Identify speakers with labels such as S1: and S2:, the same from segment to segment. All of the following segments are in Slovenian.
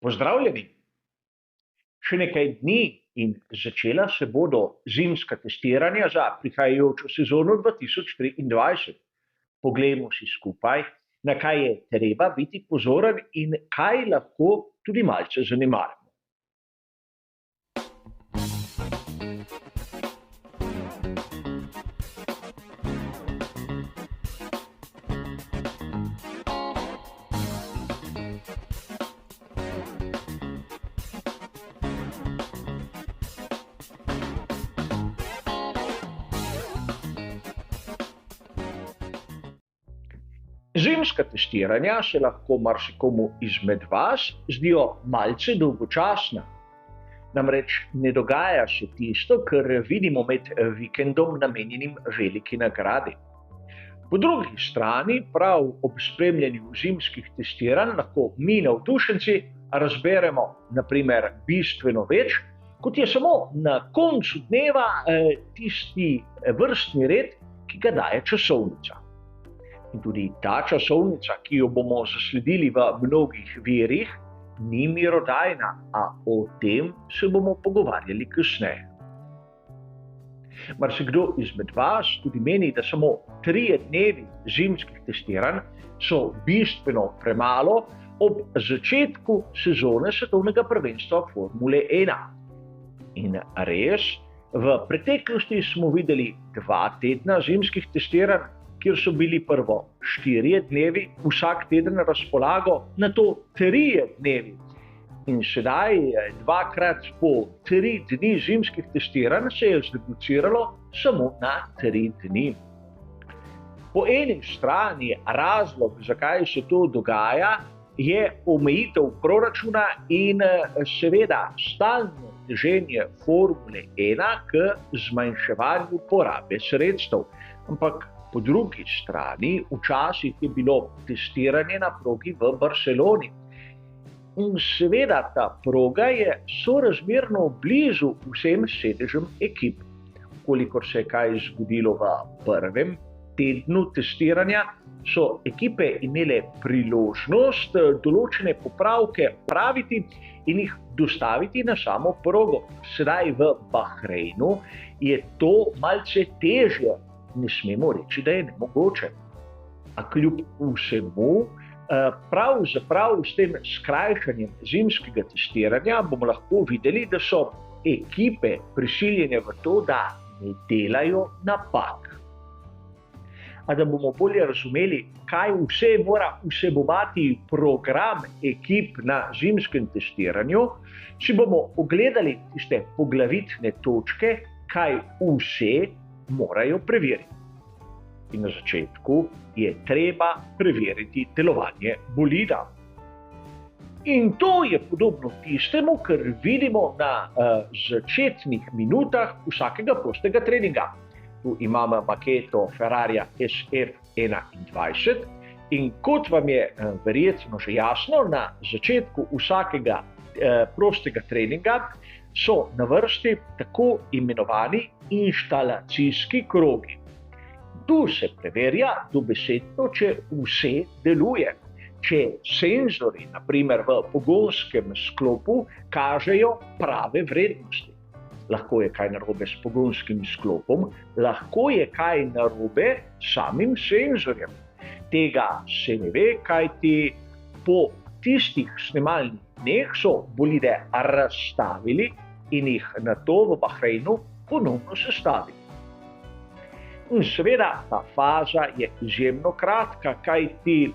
S1: Pozdravljeni! Še nekaj dni in začela se bodo zimska testiranja za prihajajočo sezono 2023. Poglejmo si skupaj, na kaj je treba biti pozoren in kaj lahko tudi malce zanemarimo. Zimska testiranja se lahko marsikomu izmed vas zdijo malce dolgočasna. Namreč ne dogaja se tisto, kar vidimo med vikendom namenjenim veliki nagradi. Po drugi strani, prav ob spremljanju zimskih testiranj lahko mi navdušenci razberemo na primer bistveno več, kot je samo na koncu dneva tisti vrstni red, ki ga daje časovnica. In tudi ta časovnica, ki jo bomo zasledili v mnogih virih, ni mirodajna, a o tem se bomo pogovarjali kasneje. Marsikdo izmed vas tudi meni, da samo 3 dnevi zimskih testiranj so bistveno premalo ob začetku sezone svetovnega prvenstva Formule 1. In res, v preteklosti smo videli 2 tedna zimskih testiranj, kjer so bili prvo 4 dnevi, vsak teden na razpolago, nato 3 dnevi. In sedaj, 2krat po 3 dni zimskih testiranj se je zreduciralo samo na 3 dni. Po eni strani razlog, zakaj se to dogaja, je omejitev proračuna in seveda stalno teženje Formule 1 k zmanjševanju porabe sredstev. Ampak po drugi strani, včasih je bilo testiranje na progi v Barceloni. In seveda ta proga je sorazmerno blizu vsem sedežem ekip. Kolikor se je kaj zgodilo v prvem tednu testiranja, so ekipe imele priložnost določene popravke praviti in jih dostaviti na samo progo. Sedaj v Bahreinu je to malce težje. Ne smemo reči, da je nemogoče. A kljub vsemu, pravzaprav s tem skrajšanjem zimskega testiranja bomo lahko videli, da so ekipe prisiljene v to, da ne delajo napak. A da bomo bolje razumeli, kaj vse mora vsebovati program ekip na zimskem testiranju, si bomo ogledali tiste poglavitne točke, kaj vse morajo preveriti. In na začetku je treba preveriti delovanje bolida. In to je podobno tistemu, kar vidimo na začetnih minutah vsakega prostega treninga. Tu imamo maketo Ferrarija SF21 in kot vam je verjetno že jasno, na začetku vsakega prostega treninga so na vrsti tako imenovani inštalacijski krogi. Tu se preverja dobesedno, če vse deluje. Če senzori, na primer v pogonskem sklopu, kažejo prave vrednosti. Lahko je kaj narobe s pogonskim sklopom, lahko je kaj narobe s samim senzorjem. Tega se ne ve, kajti po tistih snemalnih dneh so bolide razstavili in jih nato v Bahreinu ponovno sestavili. In seveda ta faza je izjemno kratka, kajti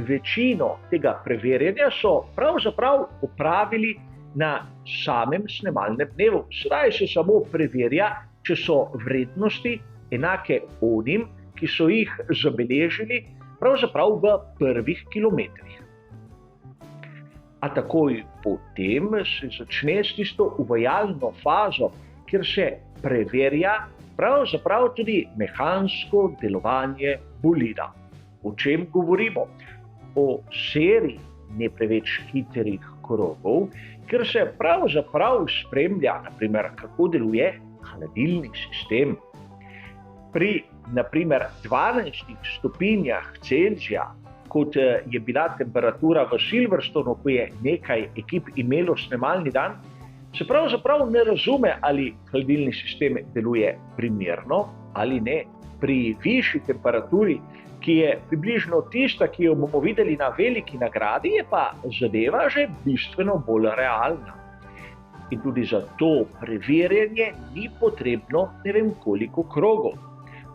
S1: večino tega preverjanja so pravzaprav opravili na samem snemalnem dnevu. Sedaj se samo preverja, če so vrednosti enake onim, ki so jih zabeležili pravzaprav v prvih kilometrih. A takoj potem se začne s tisto uvajalno fazo, kjer se preverja pravzaprav tudi mehansko delovanje bolida. O čem govorimo? O seriji ne preveč hitrih krogov, kjer se pravzaprav spremlja, na primer, kako deluje hladilni sistem. Pri, na primer, 12 stopinjah Celzija kot je bila temperatura v Silverstonu, ko je nekaj ekip imelo snemalni dan, se pravzaprav ne razume, ali hladilni sistem deluje primerno ali ne. Pri višji temperaturi, ki je približno tista, ki jo bomo videli na veliki nagradi, je pa zadeva že bistveno bolj realna. In tudi za to preverjanje ni potrebno ne vem koliko krogov.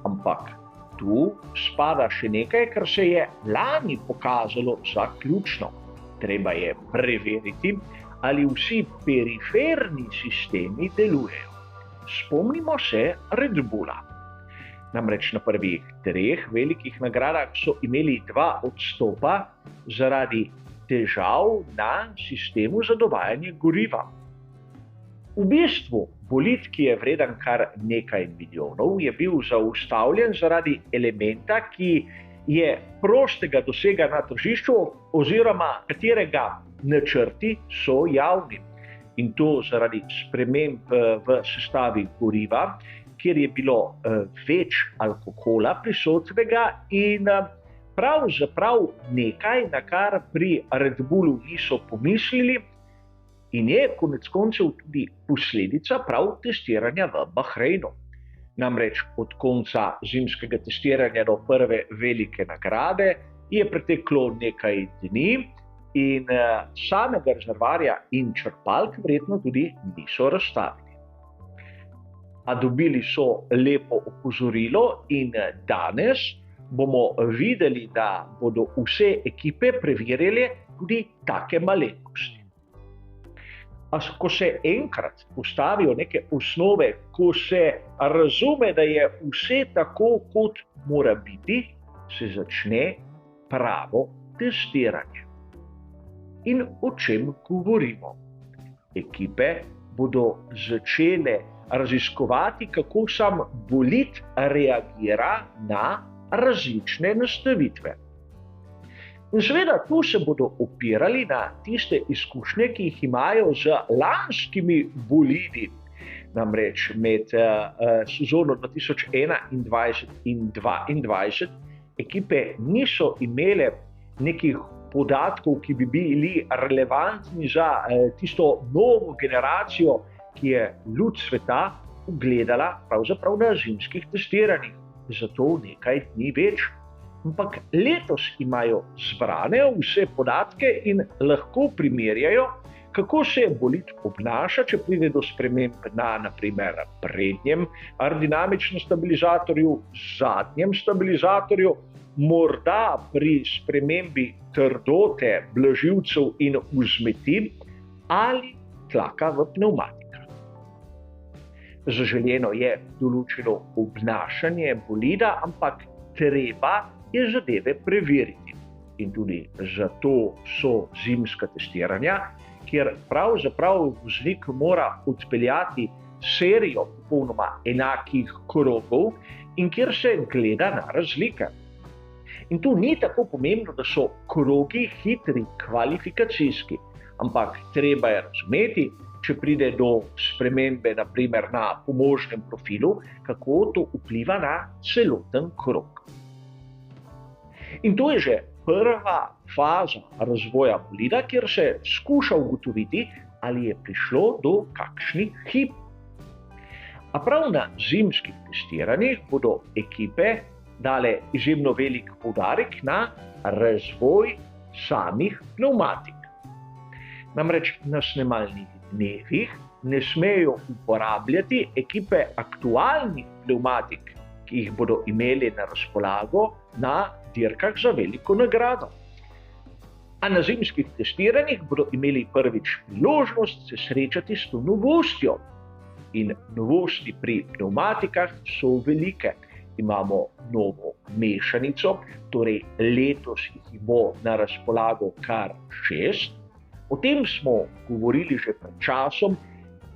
S1: Ampak tu spada še nekaj, kar se je lani pokazalo za ključno. Treba je preveriti, ali vsi periferni sistemi delujejo. Spomnimo se Red Bulla. Namreč na prvih 3 velikih nagradah so imeli 2 odstopa zaradi težav na sistemu za dovajanje goriva. V bistvu bolid, ki je vreden kar nekaj milijonov, je bil zaustavljen zaradi elementa, ki je prostega dosega na tržišču oziroma katerega načrti so javni. In to zaradi sprememb v sestavi goriva, kjer je bilo več alkohola prisotnega in pravzaprav nekaj, na kar pri Red Bullu niso pomislili, in je konec koncev tudi posledica prav testiranja v Bahreinu. Namreč od konca zimskega testiranja do prve velike nagrade je preteklo nekaj dni in samega rezervoarja in črpalk verjetno tudi niso razstavili. A dobili so lepo opozorilo in danes bomo videli, da bodo vse ekipe preverjale tudi take malenkosti. A ko se enkrat postavijo neke osnove, ko se razume, da je vse tako, kot mora biti, se začne pravo testiranje. In o čem govorimo? Ekipe bodo začele raziskovati, kako sam bolid reagira na različne nastavitve. In seveda tu se bodo opirali na tiste izkušnje, ki jih imajo z lanskimi bolidi. Namreč med sezono 2021 in 2022 ekipe niso imele nekih podatkov, ki bi bili relevantni za tisto novo generacijo, ki je luč sveta ugledala pravzaprav na zimskih testiranjih. Zato nekaj dni več. Ampak letos imajo zbrane vse podatke in lahko primerjajo, kako se bolid obnaša, če pride do sprememb na primer prednjem aerodinamičnem stabilizatorju, zadnjem stabilizatorju, morda pri spremembi trdote blažilcev in vzmeti ali tlaka v pnevmatikah. Zaželeno je določeno obnašanje bolida, ampak treba je zadeve preveriti. In tudi zato so zimska testiranja, kjer pravzaprav voznik mora odpeljati serijo popolnoma enakih krogov in kjer se gleda na razlike. In tu ni tako pomembno, da so krogi hitri, kvalifikacijski, ampak treba je razumeti, če pride do spremembe naprimer na pomožnem profilu, kako to vpliva na celoten krog. In to je že prva faza razvoja bolida, kjer se skuša ugotoviti, ali je prišlo do kakšnih hib. A prav na zimskih testiranjih bodo ekipe dale izjemno velik poudarek na razvoj samih pnevmatik. Namreč na snemalnih dnevih ne smejo uporabljati ekipe aktualnih pnevmatik, ki jih bodo imeli na razpolago na dirkah za veliko nagrado. A na zimskih testiranjih bodo imeli prvič priložnost se srečati s to novostjo. In novosti pri pnevmatikah so velike. Imamo novo mešanico, torej letos jih bo na razpolago kar 6. O tem smo govorili že pred časom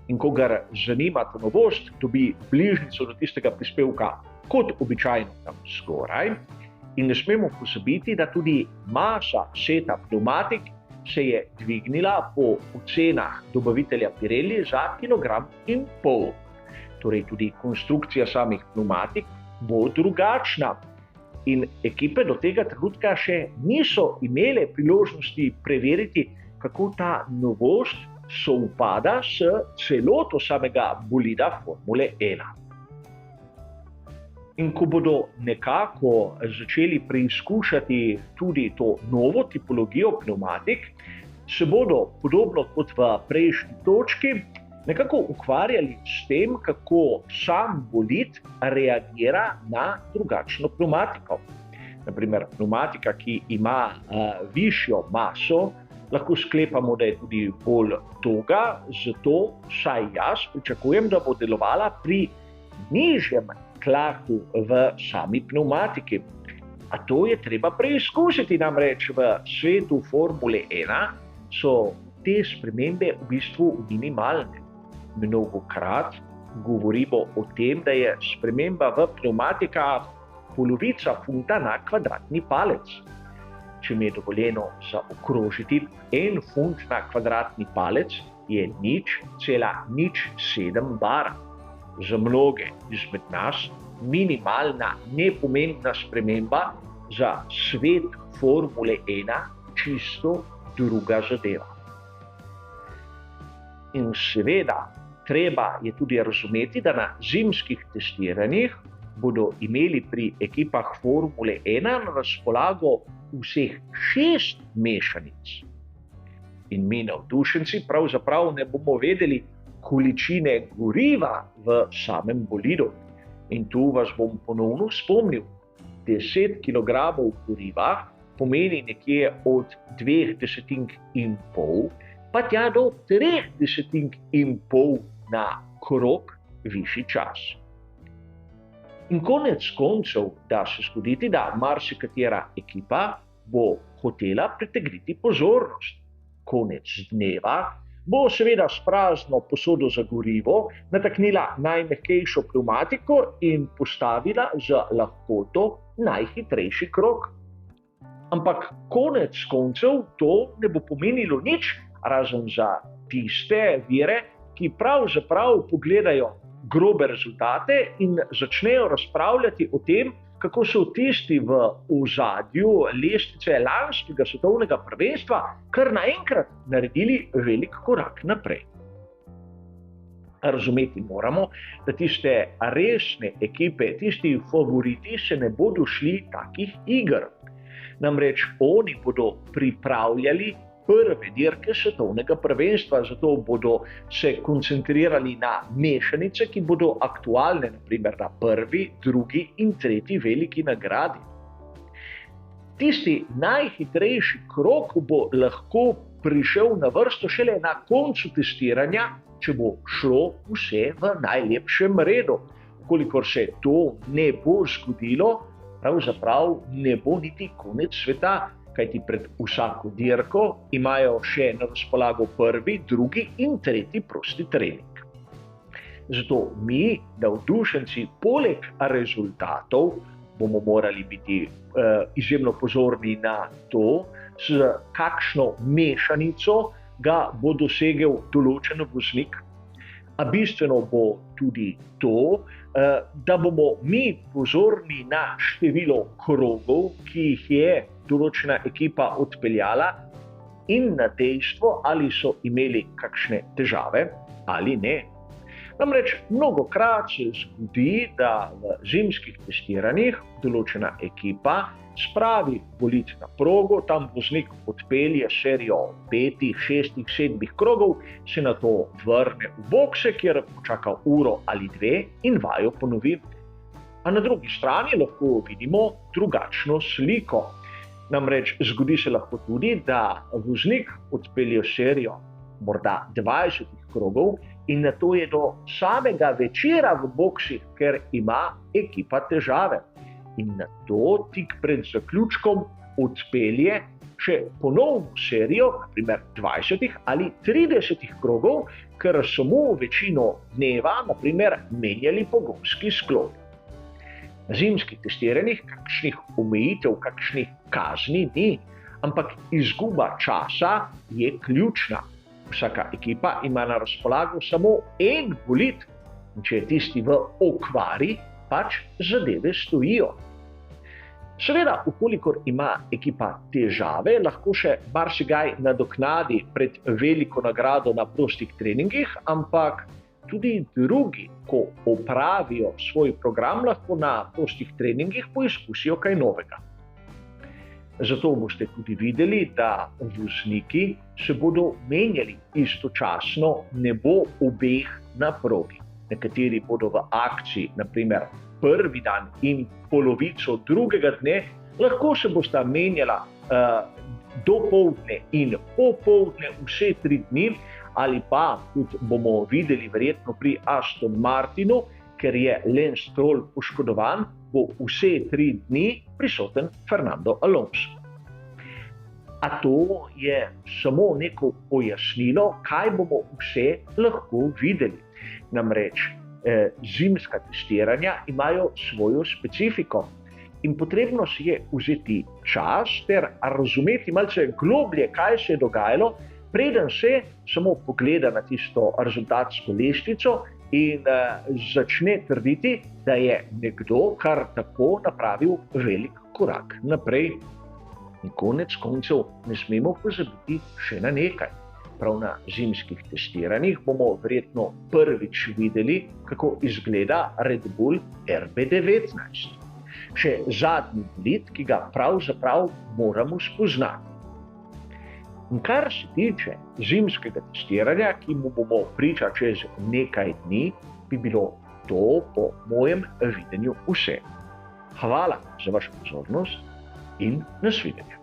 S1: in kogar zanima ta novost, dobi bližnjico do tistega prispevka kot običajno tam zgoraj. In ne smemo pozabiti, da tudi masa seta pnevmatik se je dvignila po ocenah dobavitelja Pirelli za 1,5 kg. Torej tudi konstrukcija samih pnevmatik bo drugačna. In ekipe do tega trenutka še niso imele priložnosti preveriti, kako ta novost sovpada s celoto samega bolida Formule 1. In ko bodo nekako začeli preizkušati tudi to novo tipologijo pneumatik, se bodo, podobno kot v prejšnji točki, nekako ukvarjali s tem, kako sam bolid reagira na drugačno pneumatiko. Naprimer, pneumatika, ki ima višjo maso, lahko sklepamo, da je tudi bolj toga, zato vsaj jaz pričakujem, da bo delovala pri nižjem tlaku v sami pneumatiki. A to je treba preizkusiti, namreč v svetu Formule 1 so te spremembe v bistvu minimalne. Mnogokrat govorimo o tem, da je sprememba v pneumatikah polovica funta na kvadratni palec. Če mi je dovoljeno zaokrožiti, 1 funt na kvadratni palec je 0,07 bara. Za mnoge izmed nas minimalna, nepomembna sprememba, za svet Formule 1 čisto druga zadeva. In seveda, treba je tudi razumeti, da na zimskih testiranjih bodo imeli pri ekipah Formule 1 na razpolago vseh 6 mešanic. In mi navdušenci pravzaprav ne bomo vedeli količine goriva v samem bolidu. In tu vas bom ponovno spomnil, 10 kg goriva pomeni nekje od 2,5 desetink pa tja do 3,5 desetink na krog višji čas. In konec koncev da se zgoditi, da marsikatera ekipa bo hotela pritegniti pozornost. Konec dneva bo seveda s prazno posodo za gorivo nataknila najmehkejšo pneumatiko in postavila z lahkoto najhitrejši krog. Ampak konec koncev to ne bo pomenilo nič, razen za tiste vire, ki pravzaprav pogledajo grobe rezultate in začnejo razpravljati o tem, kako so tisti v ozadju lestvice lanskega svetovnega prvenstva kar naenkrat naredili velik korak naprej. Razumeti moramo, da tiste resne ekipe, tisti favoriti se ne bodo šli takih iger. Namreč oni bodo pripravljali prve dirke svetovnega prvenstva, zato bodo se koncentrirali na mešanice, ki bodo aktualne, naprimer na prvi, drugi in tretji veliki nagradi. Tisti najhitrejši krog bo lahko prišel na vrsto šele na koncu testiranja, če bo šlo vse v najlepšem redu. Kolikor se to ne bo zgodilo, pravzaprav ne bo niti konec sveta, kajti pred vsako dirko imajo še na razpolago prvi, drugi in tretji prosti trening. Zato mi, navdušenci, poleg rezultatov, bomo morali biti izjemno pozorni na to, s kakšno mešanico ga bo dosegel določen voznik. A bistveno bo tudi to, da bomo mi pozorni na število krogov, ki jih je določena ekipa odpeljala, in na dejstvo, ali so imeli kakšne težave ali ne. Namreč mnogokrat se zgodi, da v zimskih testiranjih določena ekipa spravi bolid na progo, tam voznik odpelje serijo 5, 6, 7 krogov, se nato vrne v bokse, kjer počaka uro ali 2 in vajo ponovi. A na drugi strani lahko vidimo drugačno sliko. Namreč zgodi se lahko tudi, da voznik odpelje serijo morda 20 krogov in nato je do samega večera v boksih, ker ima ekipa težave. In nato tik pred zaključkom odpelje še ponovno serijo, naprimer 20 ali 30 krogov, ker so mu večino dneva, naprimer, menjali pogonski sklop. Na zimskih testiranjih kakšnih omejitev, kakšnih kazni ni, ampak izguba časa je ključna. Vsaka ekipa ima na razpolago samo en bolid, in če je tisti v okvari, pač zadeve stojijo. Seveda, ukolikor ima ekipa težave, lahko še marsikaj nadoknadi pred veliko nagrado na prostih treningih, ampak tudi drugi, ko opravijo svoj program, lahko na prostih treningih poizkusijo kaj novega. Zato boste tudi videli, da vozniki se bodo menjali istočasno, ne bo obeh na progi. Nekateri bodo v akciji, naprimer prvi dan in polovico drugega dne, lahko se bosta menjala dopoldne in popoldne vse 3 dni, ali pa, kot bomo videli verjetno pri Aston Martinu, ker je Lance Stroll poškodovan, bo vse 3 dni prisoten Fernando Alonso. A to je samo neko pojasnilo, kaj bomo vse lahko videli. Namreč zimska testiranja imajo svojo specifiko in potrebno si je vzeti čas ter razumeti malce globlje, kaj se je dogajalo, preden se samo pogleda na tisto rezultatsko lestvico in začne trditi, da je nekdo kar tako napravil velik korak naprej. In konec koncev ne smemo pozabiti še na nekaj. Prav na zimskih testiranjih bomo verjetno prvič videli, kako izgleda Red Bull RB19. Še zadnji bolid, ki ga pravzaprav moramo spoznati. In kar se tiče zimskega testiranja, ki mu bomo priča čez nekaj dni, bi bilo to po mojem videnju vse. Hvala za vašo pozornost in nasvidenje.